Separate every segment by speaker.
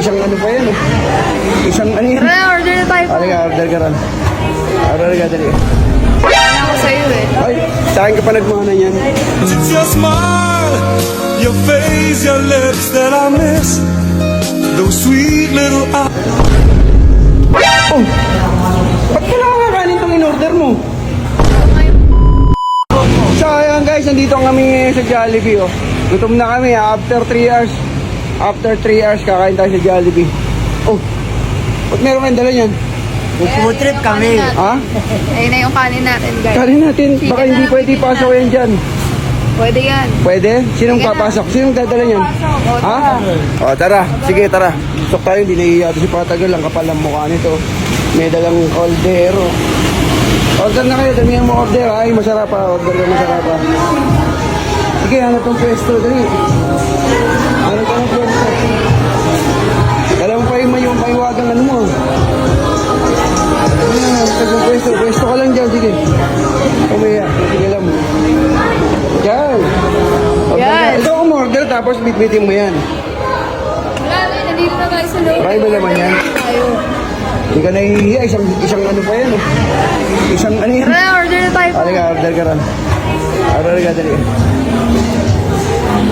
Speaker 1: isang ano pa yan. Isang ano yan.
Speaker 2: Tara, order na tayo po.
Speaker 1: Halika, order ka ron. Order ka, dali.
Speaker 2: Wala ako sa'yo eh.
Speaker 1: Ay, sa akin ka pa nagmana yan.
Speaker 3: It's your smile, your face, your lips that I miss. Those sweet little eyes.
Speaker 1: Oh! Ba't kailangan kakanin itong in-order mo? Sayang guys, nandito kami ngayon sa Jollibee oh. Gutom na kami after 3 hours. After 3 hours kakain tayo sa Jollibee. Oh! Ba't meron kayong dala niyan?
Speaker 4: Food trip kami.
Speaker 1: Ha?
Speaker 2: Ayun na yung kanin natin, guys.
Speaker 1: Kanin natin, baka hindi pwede pasok yan dyan.
Speaker 2: Pwede yan.
Speaker 1: Pwede? Sinong
Speaker 2: Sige na.
Speaker 1: papasok? Sinong dadala niyan? Ha? O tara, sige tara. Sok tayo, hindi nahihiya si Patagal. Ang kapal ng mukha nito. May dalang caldero. Order na kayo, dami ang mga order. Ay, masarap pa. Order ka, masarap pa. Sige, hanap ang pwesto. Dali. Hanap ang pwesto. Alam mo pa yung paiwagang ano mo. Pwesto ka lang dyan, sige. Kumaya, sige lang. Yan.
Speaker 2: Yan.
Speaker 1: Ito kung order tapos bitbitin mo yan.
Speaker 2: Wala na, nandito na tayo sa loob.
Speaker 1: Try mo naman yan.
Speaker 2: Tayo.
Speaker 1: Hindi ka nahihiya, isang ano pa yan. Isang ano yan.
Speaker 2: Tara, order na tayo po.
Speaker 1: Halika, order ka ron. Order ka, dali.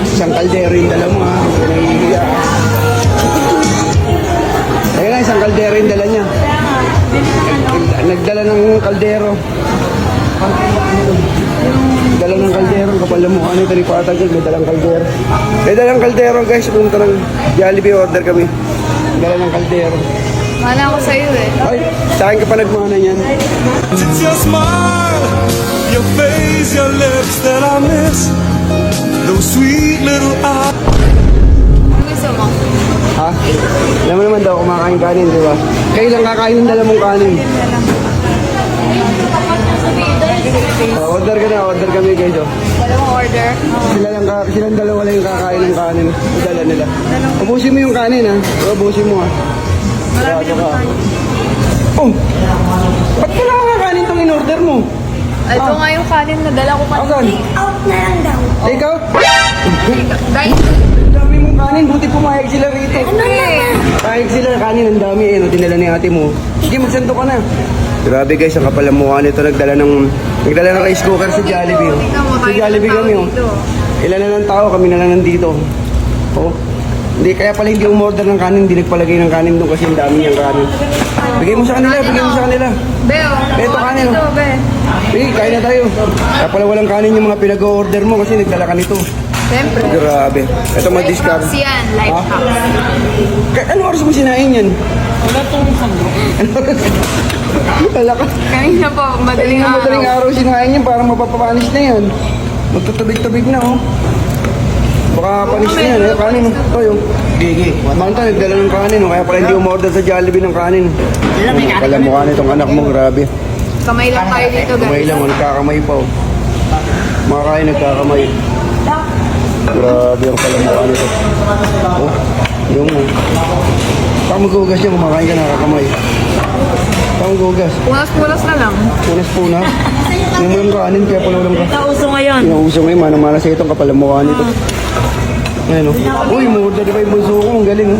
Speaker 1: Isang kaldero yung dala mo ha. Hindi ka nahihiya. Ayun na, isang kaldero yung dala niya. Nagdala ng kaldero. Dala ng kaldero, kapal ng mukha nito ni Patagal, may dalang kaldero. May dalang kaldero guys, pumunta ng Jollibee, order kami. Dala ng kaldero.
Speaker 2: Wala ako sa'yo eh.
Speaker 1: Ay, sa akin ka pa nagmana yan.
Speaker 3: It's your smile, your face, your lips that I miss. Those sweet little eyes.
Speaker 2: Ano gusto mo?
Speaker 1: Ha? Alam mo naman daw, kumakain kanin, di ba? Kailan kakain ng dala mong kanin? Order ka na, order kami guys. Oh.
Speaker 2: Wala mong order?
Speaker 1: Silang dalawa lang yung kakain ng kanin. Dala nila. Ubusin mo yung kanin ha. Ubusin mo ha.
Speaker 2: Marami
Speaker 1: Sarado
Speaker 2: naman
Speaker 1: ka.
Speaker 2: kanin.
Speaker 1: Oh! Ba't kailangan kakanin itong in-order mo?
Speaker 2: Ito nga yung kanin na dala ko kanina.
Speaker 1: Asan?
Speaker 4: Out na lang daw.
Speaker 1: Take out?
Speaker 2: Guys,
Speaker 1: Ang dami mong kanin, buti pumayag sila rito.
Speaker 2: eh.
Speaker 1: Payag sila, kanin ang dami eh. No? Dinala ni ate mo. Sige, magsando ka na. Grabe guys, ang kapal ng mukha nito. Nagdala ng rice cooker sa Jollibee. Oh. Sa Jollibee kami oh. Ilan na ng tao, kami na lang nandito. Oh. Hindi, kaya pala hindi umorder ng kanin, hindi nagpalagay ng kanin doon kasi ang dami niyang kanin. Bigay mo sa kanila, bigay mo sa kanila.
Speaker 2: Beo.
Speaker 1: Beto kanin oh.
Speaker 2: Ito, be.
Speaker 1: Bigay, kain na tayo. Kaya pala walang kanin yung mga pinag-order mo kasi nagdala ka nito.
Speaker 2: Siyempre.
Speaker 1: Grabe. Ito ma-discard.
Speaker 2: Life hacks yan, life
Speaker 1: Ha?
Speaker 2: hacks.
Speaker 1: Anong oras mo sinain yan? Wala tong sandro. Wala ka.
Speaker 2: Kanina po, madaling
Speaker 1: Kanina madaling
Speaker 2: araw.
Speaker 1: araw sinain yan, parang mapapapanis na yan. Magtutubig-tubig na, oh. Baka panis na yan, eh. Kanin, oh. Toyo. Gigi. Manta, nagdala ng kanin, oh. Kaya pala hindi umorder sa Jollibee ng kanin. Kala mukha nitong anak mo, grabe.
Speaker 2: Kamay lang tayo dito, guys.
Speaker 1: Kamay lang, oh. Nagkakamay pa, oh. Makakain, nagkakamay. Grabe ang pala mukha nito. Oh, yung mo. Saka maghugas yan, kumakain ka, nakakamay. Saka maghugas.
Speaker 2: Punas-punas na lang.
Speaker 1: Punas-punas. Yung mo yung kanin, kaya pala walang ka.
Speaker 4: Nauso ngayon.
Speaker 1: Yung uso ngayon, mana-mana sa itong kapal ng mukha nito. Ayan o. Uy, murder di ba yung bunso ko? Ang galing o.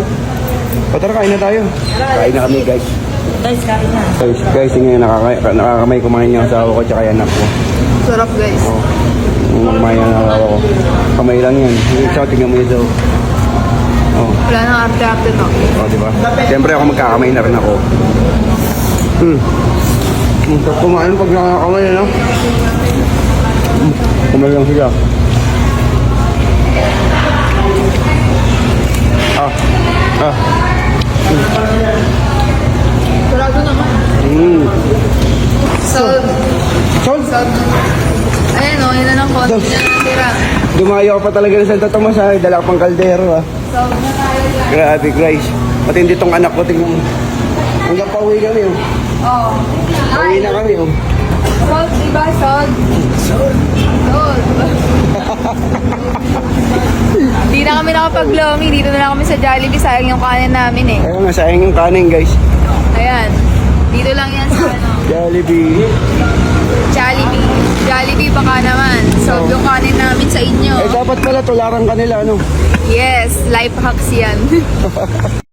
Speaker 1: O tara, kain na tayo. Kain na kami guys.
Speaker 4: Guys, kain na.
Speaker 1: Guys, tingnan nakakamay kumain yung asawa ko tsaka yung anak ko.
Speaker 2: Sarap, guys.
Speaker 1: Yung kumain yung asawa ko. Kamay lang yan. Tsaka tingnan mo yun daw. Oh.
Speaker 2: Wala nang arte-arte to.
Speaker 1: O, di ba? Siyempre ako magkakamay na rin ako. Kumain pag nakakamay, ano? Kumain lang sila. Ah.
Speaker 2: Sarado naman. Sold.
Speaker 1: Sold?
Speaker 2: Sold. Ayan o, yun na lang konti na natira.
Speaker 1: Dumayo ka pa talaga ng Santo Tomas ha. Dala ka pang kaldero ha.
Speaker 2: Sold na tayo dyan.
Speaker 1: Grabe guys. Matindi tong anak ko. Tingnan mo. Hanggang pauwi kami oh.
Speaker 2: Oo.
Speaker 1: Pauwi na kami oh.
Speaker 2: Sold, diba? Sold. Sold. Hindi na kami nakapag-lomi. Dito na lang kami sa Jollibee. Sayang yung kanin namin eh.
Speaker 1: Kaya nga sayang yung kanin guys.
Speaker 2: Ayan. Dito lang yan sa ano.
Speaker 1: Jollibee.
Speaker 2: Jollibee. Jollibee baka naman. Sold yung kanin namin sa inyo.
Speaker 1: Eh dapat pala tularan ka nila ano.
Speaker 2: Yes, life hacks yan.